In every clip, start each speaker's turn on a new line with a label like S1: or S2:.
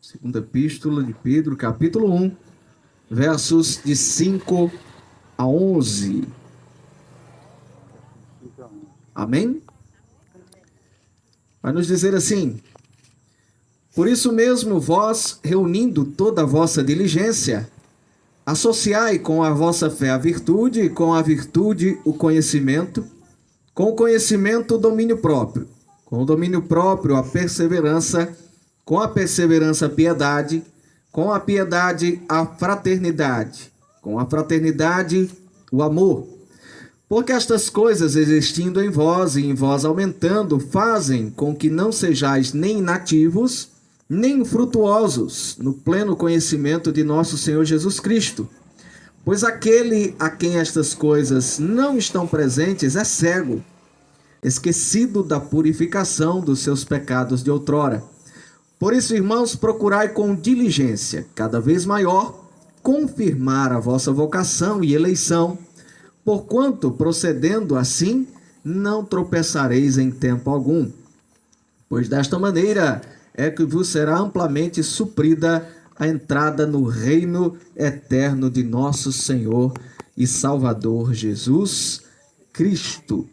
S1: Segunda Epístola de Pedro, capítulo 1, versos de 5 a 11. Amém? Vai nos dizer assim: por isso mesmo, vós, reunindo toda a vossa diligência, associai com a vossa fé a virtude, e com a virtude o conhecimento, com o conhecimento o domínio próprio, com o domínio próprio a perseverança, com a perseverança a piedade, com a piedade a fraternidade, com a fraternidade o amor. Porque estas coisas existindo em vós e em vós aumentando, fazem com que não sejais nem inativos, nem infrutuosos no pleno conhecimento de nosso Senhor Jesus Cristo. Pois aquele a quem estas coisas não estão presentes é cego, esquecido da purificação dos seus pecados de outrora. Por isso, irmãos, procurai com diligência, cada vez maior, confirmar a vossa vocação e eleição, porquanto, procedendo assim, não tropeçareis em tempo algum. Pois desta maneira é que vos será amplamente suprida a entrada no reino eterno de nosso Senhor e Salvador Jesus Cristo.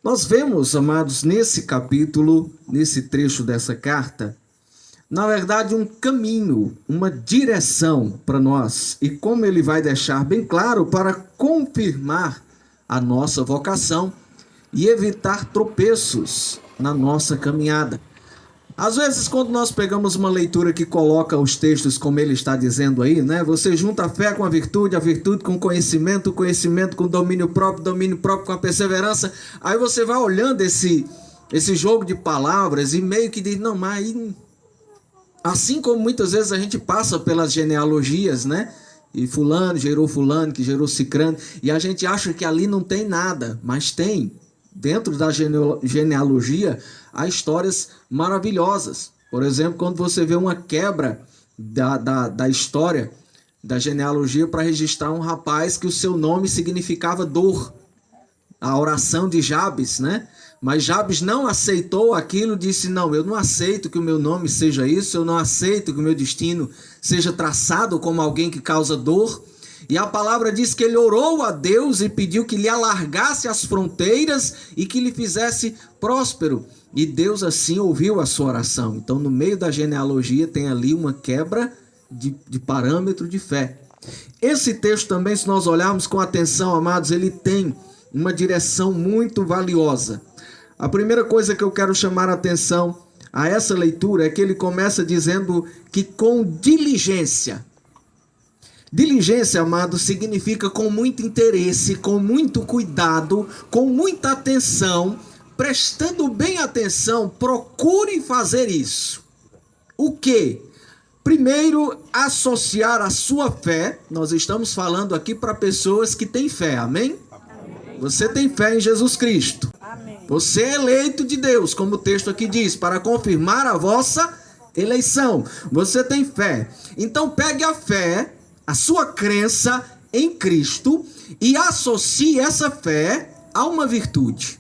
S1: Nós vemos, amados, nesse capítulo, nesse trecho dessa carta, na verdade, um caminho, uma direção para nós. E como ele vai deixar bem claro, para confirmar a nossa vocação e evitar tropeços na nossa caminhada. Às vezes, quando nós pegamos uma leitura que coloca os textos como ele está dizendo aí, né? Você junta a fé com a virtude com o conhecimento com o domínio próprio com a perseverança. Aí você vai olhando esse jogo de palavras e meio que diz, não, mas aí... Assim como muitas vezes a gente passa pelas genealogias, né? E fulano, que gerou cicrano, e a gente acha que ali não tem nada, mas tem. Dentro da genealogia, há histórias maravilhosas. Por exemplo, quando você vê uma quebra da história da genealogia para registrar um rapaz que o seu nome significava dor. A oração de Jabes, né? Mas Jabes não aceitou aquilo, disse, não, eu não aceito que o meu nome seja isso, eu não aceito que o meu destino seja traçado como alguém que causa dor. E a palavra diz que ele orou a Deus e pediu que lhe alargasse as fronteiras e que lhe fizesse próspero. E Deus assim ouviu a sua oração. Então, no meio da genealogia tem ali uma quebra de parâmetro de fé. Esse texto também, se nós olharmos com atenção, amados, ele tem uma direção muito valiosa. A primeira coisa que eu quero chamar a atenção a essa leitura é que ele começa dizendo que com diligência. Diligência, amado, significa com muito interesse, com muito cuidado, com muita atenção, prestando bem atenção, procure fazer isso. O quê? Primeiro, associar a sua fé. Nós estamos falando aqui para pessoas que têm fé, amém? Você tem fé em Jesus Cristo. Amém. Você é eleito de Deus, como o texto aqui diz, para confirmar a vossa eleição. Você tem fé. Então pegue a fé, a sua crença em Cristo e associe essa fé a uma virtude.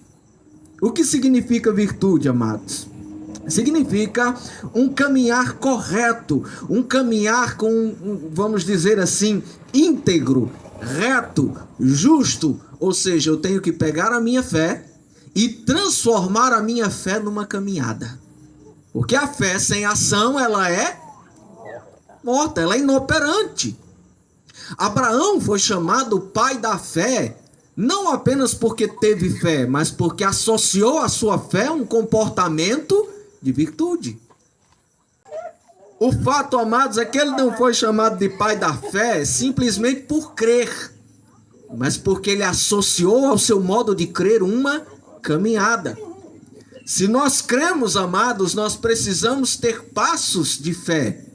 S1: O que significa virtude, amados? Significa um caminhar correto, um caminhar com, vamos dizer assim, íntegro, reto, justo. Ou seja, eu tenho que pegar a minha fé e transformar a minha fé numa caminhada. Porque a fé sem ação, ela é morta, ela é inoperante. Abraão foi chamado pai da fé, não apenas porque teve fé, mas porque associou a sua fé a um comportamento de virtude. O fato, amados, é que ele não foi chamado de pai da fé simplesmente por crer, mas porque ele associou ao seu modo de crer uma caminhada. Se nós cremos, amados, nós precisamos ter passos de fé.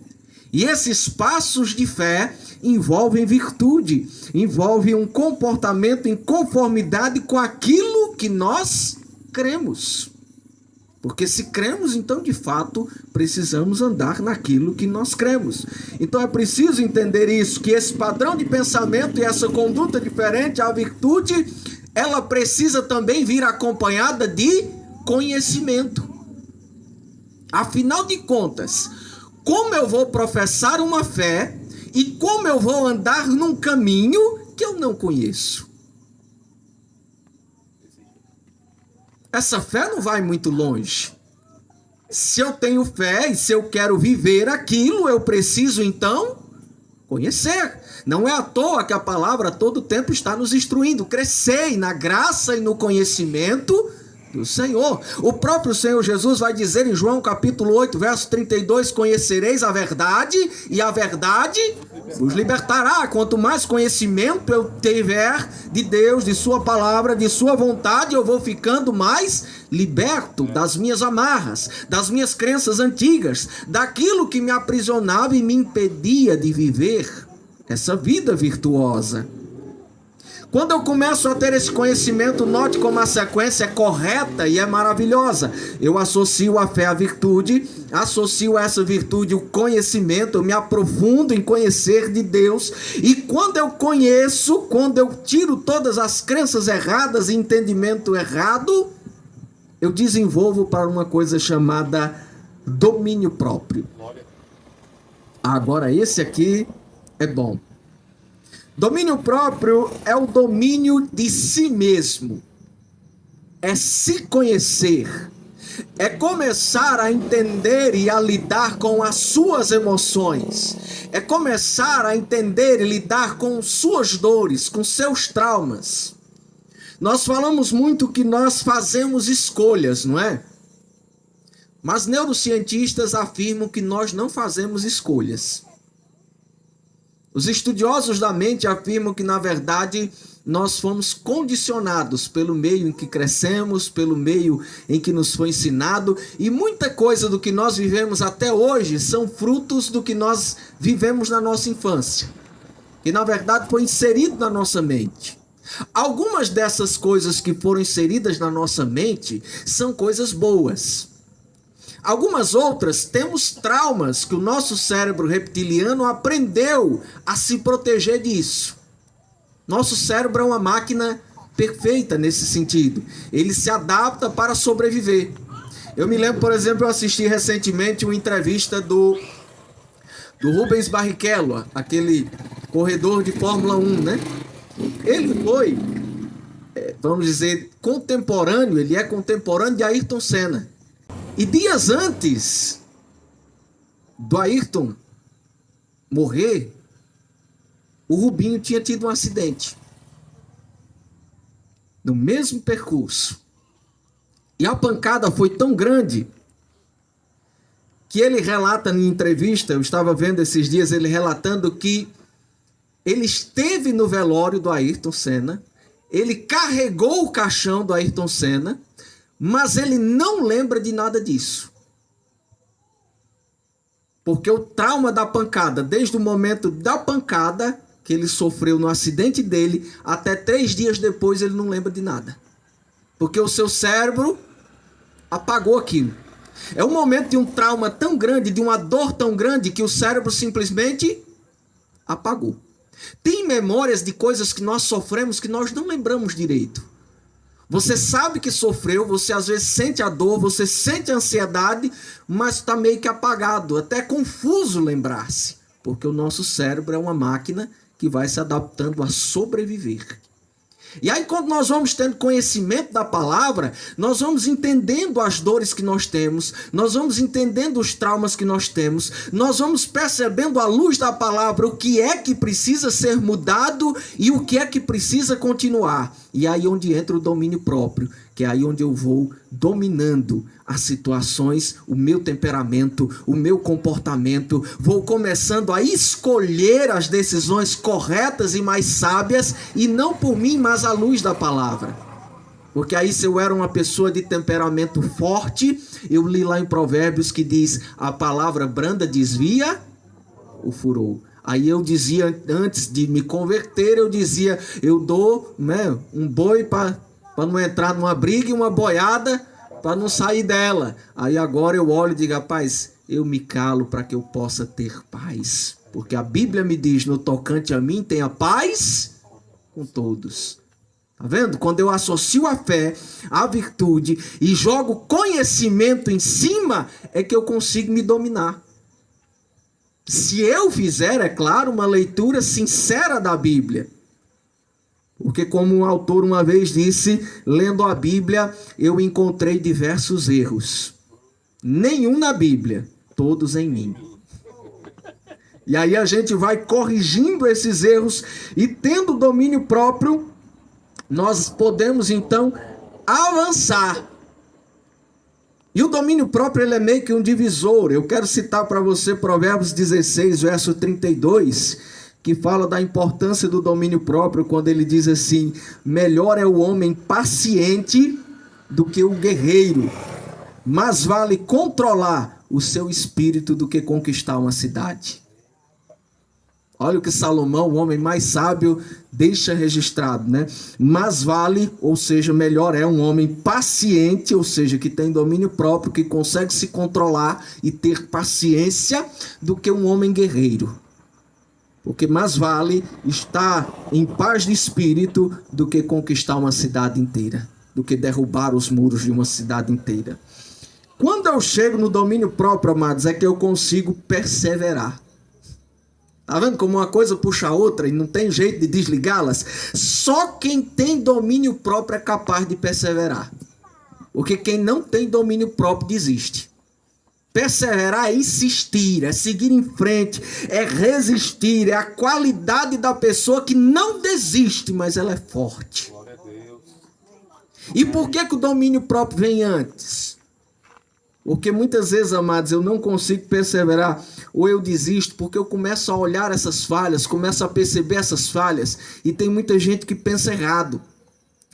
S1: E esses passos de fé envolvem virtude, envolvem um comportamento em conformidade com aquilo que nós cremos. Porque se cremos, então, de fato, precisamos andar naquilo que nós cremos. Então é preciso entender isso, que esse padrão de pensamento e essa conduta diferente, a virtude, ela precisa também vir acompanhada de conhecimento. Afinal de contas, como eu vou professar uma fé e como eu vou andar num caminho que eu não conheço? Essa fé não vai muito longe. Se eu tenho fé e se eu quero viver aquilo, eu preciso então conhecer. Não é à toa que a palavra todo tempo está nos instruindo. Crescei na graça e no conhecimento do Senhor. O próprio Senhor Jesus vai dizer em João capítulo 8, verso 32, conhecereis a verdade e a verdade vos libertará. Quanto mais conhecimento eu tiver de Deus, de sua palavra, de sua vontade, eu vou ficando mais liberto das minhas amarras, das minhas crenças antigas, daquilo que me aprisionava e me impedia de viver essa vida virtuosa. Quando eu começo a ter esse conhecimento, note como a sequência é correta e é maravilhosa. Eu associo a fé à virtude, associo a essa virtude o conhecimento, eu me aprofundo em conhecer de Deus. E quando eu conheço, quando eu tiro todas as crenças erradas e entendimento errado, eu desenvolvo para uma coisa chamada domínio próprio. Agora, esse aqui é bom. Domínio próprio é o domínio de si mesmo. É se conhecer. É começar a entender e a lidar com as suas emoções. É começar a entender e lidar com suas dores, com seus traumas. Nós falamos muito que nós fazemos escolhas, não é? Mas neurocientistas afirmam que nós não fazemos escolhas. Os estudiosos da mente afirmam que, na verdade, nós fomos condicionados pelo meio em que crescemos, pelo meio em que nos foi ensinado, e muita coisa do que nós vivemos até hoje são frutos do que nós vivemos na nossa infância, que, na verdade, foi inserido na nossa mente. Algumas dessas coisas que foram inseridas na nossa mente são coisas boas. Algumas outras, temos traumas que o nosso cérebro reptiliano aprendeu a se proteger disso. Nosso cérebro é uma máquina perfeita nesse sentido. Ele se adapta para sobreviver. Eu me lembro, por exemplo, eu assisti recentemente uma entrevista do Rubens Barrichello, aquele corredor de Fórmula 1, né? Ele foi, vamos dizer, contemporâneo, ele é contemporâneo de Ayrton Senna. E dias antes do Ayrton morrer, o Rubinho tinha tido um acidente no mesmo percurso. E a pancada foi tão grande que ele relata em entrevista, eu estava vendo esses dias ele relatando que ele esteve no velório do Ayrton Senna, ele carregou o caixão do Ayrton Senna, mas ele não lembra de nada disso. Porque o trauma da pancada, desde o momento da pancada que ele sofreu no acidente dele, até 3 dias depois ele não lembra de nada. Porque o seu cérebro apagou aquilo. É um momento de um trauma tão grande, de uma dor tão grande, que o cérebro simplesmente apagou. Tem memórias de coisas que nós sofremos que nós não lembramos direito. Você sabe que sofreu, você às vezes sente a dor, você sente a ansiedade, mas está meio que apagado, até confuso lembrar-se, porque o nosso cérebro é uma máquina que vai se adaptando a sobreviver. E aí, quando nós vamos tendo conhecimento da palavra, nós vamos entendendo as dores que nós temos, nós vamos entendendo os traumas que nós temos, nós vamos percebendo à luz da palavra o que é que precisa ser mudado e o que é que precisa continuar. E aí onde entra o domínio próprio, que é aí onde eu vou dominando as situações, o meu temperamento, o meu comportamento, vou começando a escolher as decisões corretas e mais sábias, e não por mim, mas à luz da palavra. Porque aí, se eu era uma pessoa de temperamento forte, eu li lá em Provérbios que diz, a palavra branda desvia o furor. Aí eu dizia, antes de me converter, eu dizia, eu dou, né, um boi para não entrar numa briga e uma boiada para não sair dela. Aí agora eu olho e digo, rapaz, eu me calo para que eu possa ter paz. Porque a Bíblia me diz, no tocante a mim, tenha paz com todos. Tá vendo? Quando eu associo a fé à virtude e jogo conhecimento em cima, é que eu consigo me dominar. Se eu fizer, é claro, uma leitura sincera da Bíblia. Porque como um autor uma vez disse, lendo a Bíblia, eu encontrei diversos erros. Nenhum na Bíblia, todos em mim. E aí a gente vai corrigindo esses erros e tendo domínio próprio, nós podemos então avançar. E o domínio próprio ele é meio que um divisor. Eu quero citar para você Provérbios 16, verso 32, que fala da importância do domínio próprio, quando ele diz assim: melhor é o homem paciente do que o guerreiro, mais vale controlar o seu espírito do que conquistar uma cidade. Olha o que Salomão, o homem mais sábio, deixa registrado, né? Mais vale, ou seja, melhor é um homem paciente, ou seja, que tem domínio próprio, que consegue se controlar e ter paciência, do que um homem guerreiro. Porque mais vale estar em paz de espírito do que conquistar uma cidade inteira, do que derrubar os muros de uma cidade inteira. Quando eu chego no domínio próprio, amados, é que eu consigo perseverar. Tá vendo como uma coisa puxa a outra e não tem jeito de desligá-las? Só quem tem domínio próprio é capaz de perseverar. Porque quem não tem domínio próprio desiste. Perseverar é insistir, é seguir em frente, é resistir, é a qualidade da pessoa que não desiste, mas ela é forte. E por que o domínio próprio vem antes? Porque muitas vezes, amados, eu não consigo perseverar, ou eu desisto, porque eu começo a olhar essas falhas, começo a perceber essas falhas, e tem muita gente que pensa errado.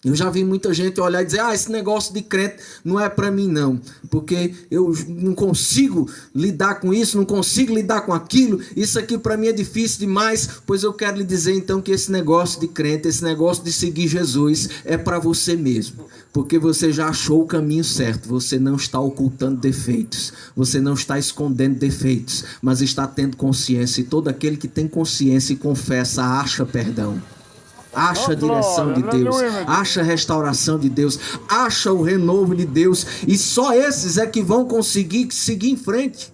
S1: Eu já vi muita gente olhar e dizer, esse negócio de crente não é para mim não, porque eu não consigo lidar com isso, não consigo lidar com aquilo, isso aqui para mim é difícil demais. Pois eu quero lhe dizer então que esse negócio de crente, esse negócio de seguir Jesus é para você mesmo, porque você já achou o caminho certo, você não está ocultando defeitos, você não está escondendo defeitos, mas está tendo consciência, e todo aquele que tem consciência e confessa, acha perdão. Acha a direção de Deus, acha a restauração de Deus, acha o renovo de Deus, e só esses é que vão conseguir seguir em frente.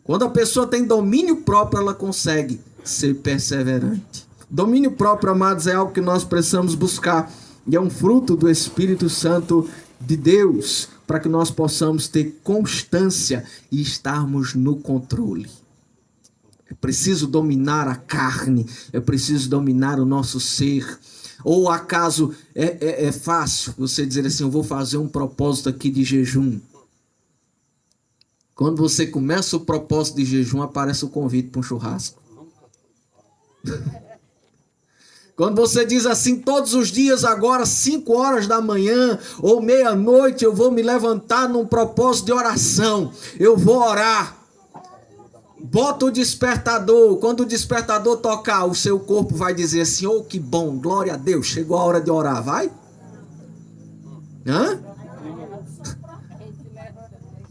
S1: Quando a pessoa tem domínio próprio, ela consegue ser perseverante. Domínio próprio, amados, é algo que nós precisamos buscar, e é um fruto do Espírito Santo de Deus, para que nós possamos ter constância e estarmos no controle. É preciso dominar a carne, é preciso dominar o nosso ser. Ou acaso é fácil você dizer assim, eu vou fazer um propósito aqui de jejum. Quando você começa o propósito de jejum, aparece o convite para um churrasco. Quando você diz assim, todos os dias agora, 5 horas da manhã ou meia-noite, eu vou me levantar num propósito de oração, eu vou orar. Bota o despertador, quando o despertador tocar, o seu corpo vai dizer assim, que bom, glória a Deus, chegou a hora de orar, vai? Hã?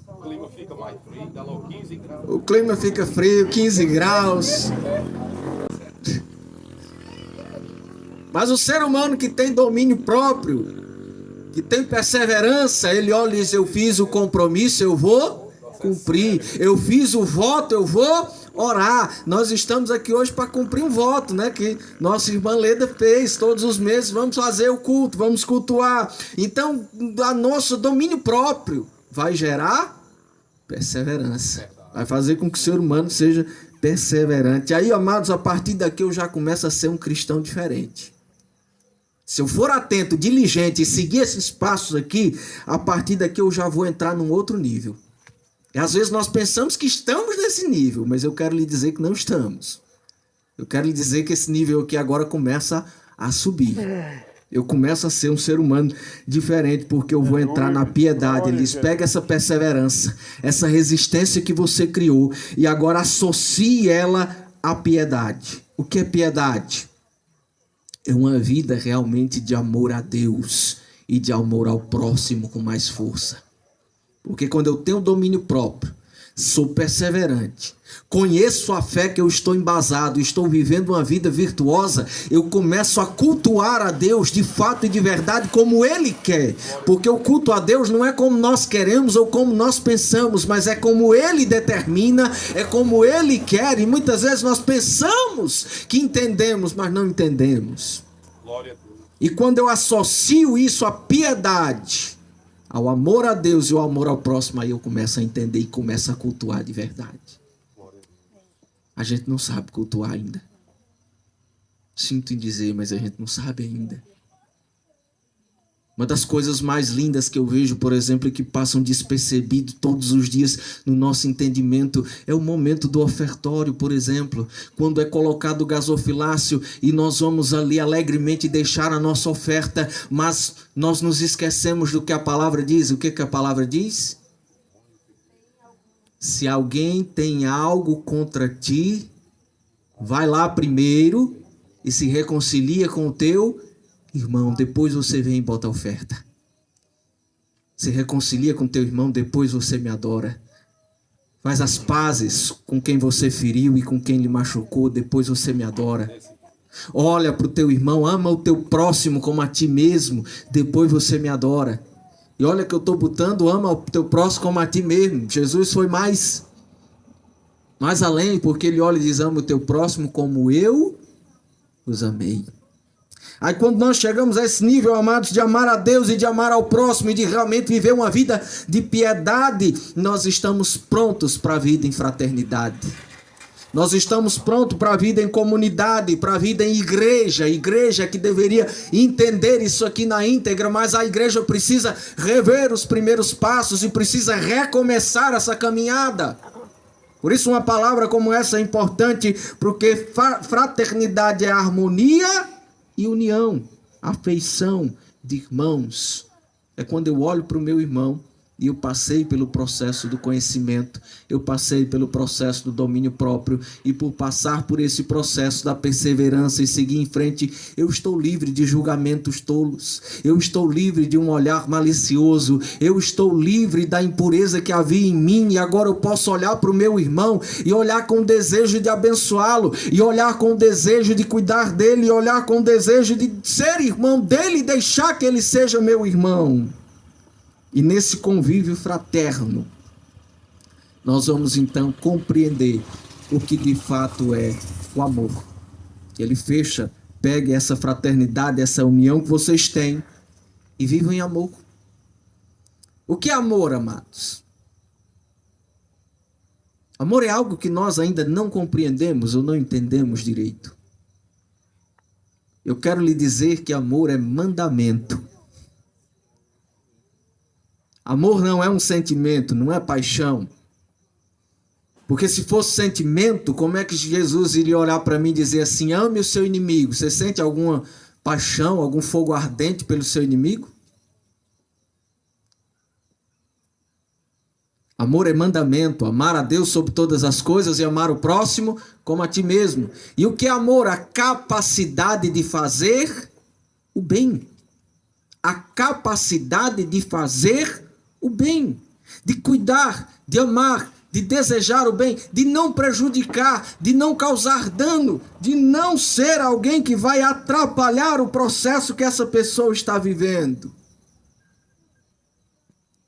S2: O clima fica mais frio, dá logo 15 graus.
S1: O clima fica frio, 15 graus. Mas o ser humano que tem domínio próprio, que tem perseverança, ele olha e diz, eu fiz o compromisso, eu vou cumprir, eu fiz o voto, eu vou orar. Nós estamos aqui hoje para cumprir um voto, né, que nossa irmã Leda fez. Todos os meses vamos fazer o culto, vamos cultuar. Então, o nosso domínio próprio vai gerar perseverança, vai fazer com que o ser humano seja perseverante. Aí, amados, a partir daqui eu já começo a ser um cristão diferente. Se eu for atento, diligente e seguir esses passos aqui, a partir daqui eu já vou entrar num outro nível. E às vezes nós pensamos que estamos nesse nível, mas eu quero lhe dizer que não estamos. Eu quero lhe dizer que esse nível aqui agora começa a subir. Eu começo a ser um ser humano diferente, porque eu vou entrar na piedade. Ele diz, pega essa perseverança, essa resistência que você criou, e agora associe ela à piedade. O que é piedade? É uma vida realmente de amor a Deus e de amor ao próximo com mais força. Porque quando eu tenho domínio próprio, sou perseverante, conheço a fé que eu estou embasado, estou vivendo uma vida virtuosa, eu começo a cultuar a Deus de fato e de verdade como Ele quer, porque o culto a Deus não é como nós queremos ou como nós pensamos, mas é como Ele determina, é como Ele quer, e muitas vezes nós pensamos que entendemos, mas não entendemos.
S2: Glória a Deus.
S1: E quando eu associo isso à piedade, ao amor a Deus e ao amor ao próximo, aí eu começo a entender e começo a cultuar de verdade. A gente não sabe cultuar ainda. Sinto em dizer, mas a gente não sabe ainda. Uma das coisas mais lindas que eu vejo, por exemplo, e que passam despercebido todos os dias no nosso entendimento, é o momento do ofertório, por exemplo, quando é colocado o gasofilácio e nós vamos ali alegremente deixar a nossa oferta, mas nós nos esquecemos do que a palavra diz. O que a palavra diz? Se alguém tem algo contra ti, vai lá primeiro e se reconcilia com o teu irmão, depois você vem e bota a oferta. Se reconcilia com teu irmão, depois você me adora. Faz as pazes com quem você feriu e com quem lhe machucou, depois você me adora. Olha para o teu irmão, ama o teu próximo como a ti mesmo, depois você me adora. E olha que eu estou botando, ama o teu próximo como a ti mesmo. Jesus foi mais além, porque ele olha e diz, ama o teu próximo como eu os amei. Aí quando nós chegamos a esse nível, amados, de amar a Deus e de amar ao próximo e de realmente viver uma vida de piedade, nós estamos prontos para a vida em fraternidade. Nós estamos prontos para a vida em comunidade, para a vida em igreja. Igreja que deveria entender isso aqui na íntegra, mas a igreja precisa rever os primeiros passos e precisa recomeçar essa caminhada. Por isso uma palavra como essa é importante, porque fraternidade é harmonia e união, afeição de irmãos. É quando eu olho para o meu irmão e eu passei pelo processo do conhecimento, eu passei pelo processo do domínio próprio, e por passar por esse processo da perseverança e seguir em frente, eu estou livre de julgamentos tolos, eu estou livre de um olhar malicioso, eu estou livre da impureza que havia em mim, e agora eu posso olhar para o meu irmão e olhar com o desejo de abençoá-lo, e olhar com o desejo de cuidar dele, e olhar com o desejo de ser irmão dele e deixar que ele seja meu irmão. E nesse convívio fraterno, nós vamos então compreender o que de fato é o amor. Ele fecha, pegue essa fraternidade, essa união que vocês têm e vivam em amor. O que é amor, amados? Amor é algo que nós ainda não compreendemos ou não entendemos direito. Eu quero lhe dizer que amor é mandamento. Amor não é um sentimento, não é paixão. Porque se fosse sentimento, como é que Jesus iria olhar para mim e dizer assim, ame o seu inimigo? Você sente alguma paixão, algum fogo ardente pelo seu inimigo? Amor é mandamento, amar a Deus sobre todas as coisas e amar o próximo como a ti mesmo. E o que é amor? A capacidade de fazer o bem. A capacidade de fazer o bem, de cuidar, de amar, de desejar o bem, de não prejudicar, de não causar dano, de não ser alguém que vai atrapalhar o processo que essa pessoa está vivendo.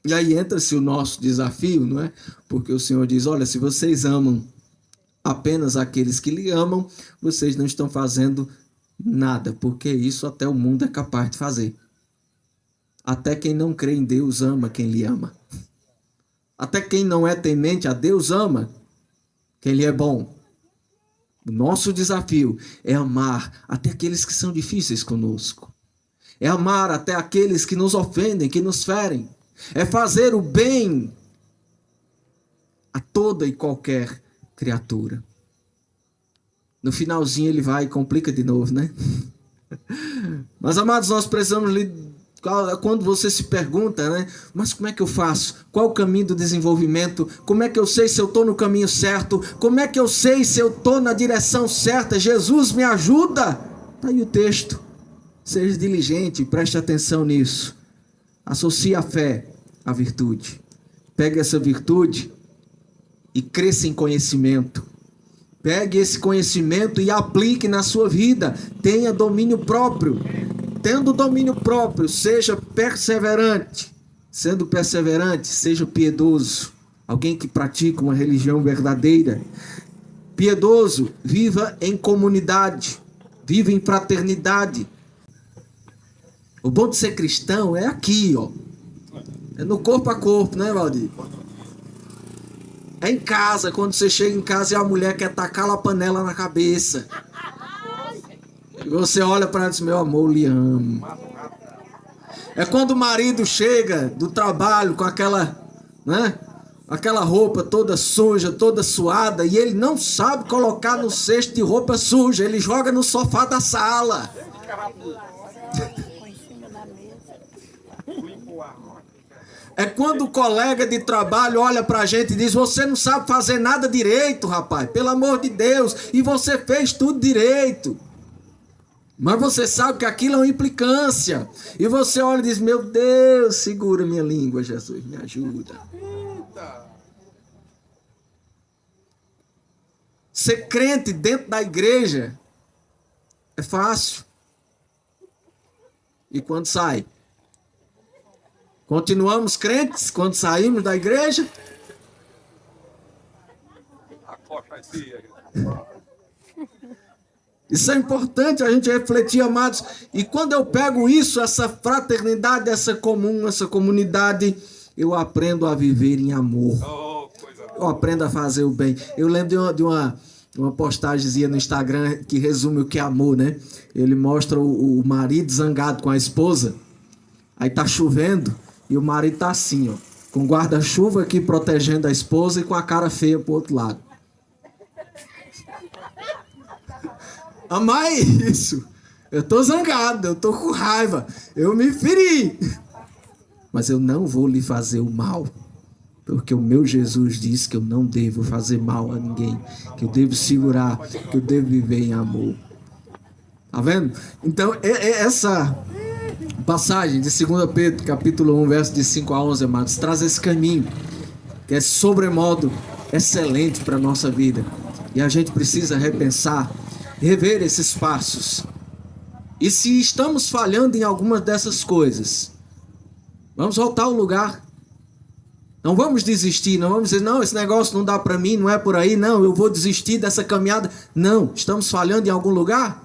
S1: E aí entra-se o nosso desafio, não é? Porque o Senhor diz, olha, se vocês amam apenas aqueles que lhe amam, vocês não estão fazendo nada, porque isso até o mundo é capaz de fazer. Até quem não crê em Deus ama quem lhe ama. Até quem não é temente a Deus ama quem lhe é bom. O nosso desafio é amar até aqueles que são difíceis conosco. É amar até aqueles que nos ofendem, que nos ferem. É fazer o bem a toda e qualquer criatura. No finalzinho ele vai e complica de novo, né? Mas, amados, nós precisamos quando você se pergunta, né? Mas como é que eu faço? Qual o caminho do desenvolvimento? Como é que eu sei se eu estou no caminho certo? Como é que eu sei se eu estou na direção certa? Jesus me ajuda? Está aí o texto. Seja diligente, preste atenção nisso. Associe a fé à virtude. Pegue essa virtude e cresça em conhecimento. Pegue esse conhecimento e aplique na sua vida. Tenha domínio próprio. Tendo domínio próprio, seja perseverante. Sendo perseverante, seja piedoso. Alguém que pratica uma religião verdadeira. Piedoso, viva em comunidade. Viva em fraternidade. O bom de ser cristão é aqui, ó. É no corpo a corpo, né, Valdir? É em casa, quando você chega em casa e a mulher quer tacar a panela na cabeça. E você olha para ela e diz, meu amor, lhe amo. É quando o marido chega do trabalho com aquela, né? Aquela roupa toda suja, toda suada, e ele não sabe colocar no cesto de roupa suja, ele joga no sofá da sala. É quando o colega de trabalho olha pra gente e diz, você não sabe fazer nada direito, rapaz, pelo amor de Deus, e você fez tudo direito. Mas você sabe que aquilo é uma implicância. E você olha e diz, meu Deus, segura minha língua, Jesus, me ajuda. Ser crente dentro da igreja é fácil. E quando sai? Continuamos crentes quando saímos da igreja? Isso é importante a gente refletir, amados. E quando eu pego isso, essa fraternidade, essa comunidade, eu aprendo a viver em amor. Eu aprendo a fazer o bem. Eu lembro de uma postagemzinha no Instagram que resume o que é amor, né? Ele mostra o marido zangado com a esposa. Aí tá chovendo e o marido tá assim, ó, com guarda-chuva aqui protegendo a esposa e com a cara feia pro outro lado. Amar é isso. Eu tô zangado, eu tô com raiva, eu me feri. Mas eu não vou lhe fazer o mal. Porque o meu Jesus disse que eu não devo fazer mal a ninguém. Que eu devo segurar, que eu devo viver em amor. Tá vendo? Então, essa passagem de 2 Pedro, capítulo 1, verso de 5 a 11, amados, traz esse caminho que é sobremodo excelente para a nossa vida. E a gente precisa repensar, rever esses passos. E se estamos falhando em algumas dessas coisas, vamos voltar ao lugar. Não vamos desistir, não vamos dizer, não, esse negócio não dá para mim, não é por aí, não, eu vou desistir dessa caminhada. Não, estamos falhando em algum lugar?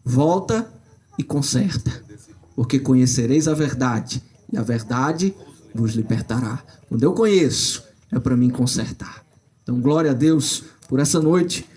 S1: Volta e conserta, porque conhecereis a verdade, e a verdade vos libertará. Quando eu conheço, é para mim consertar. Então, glória a Deus por essa noite.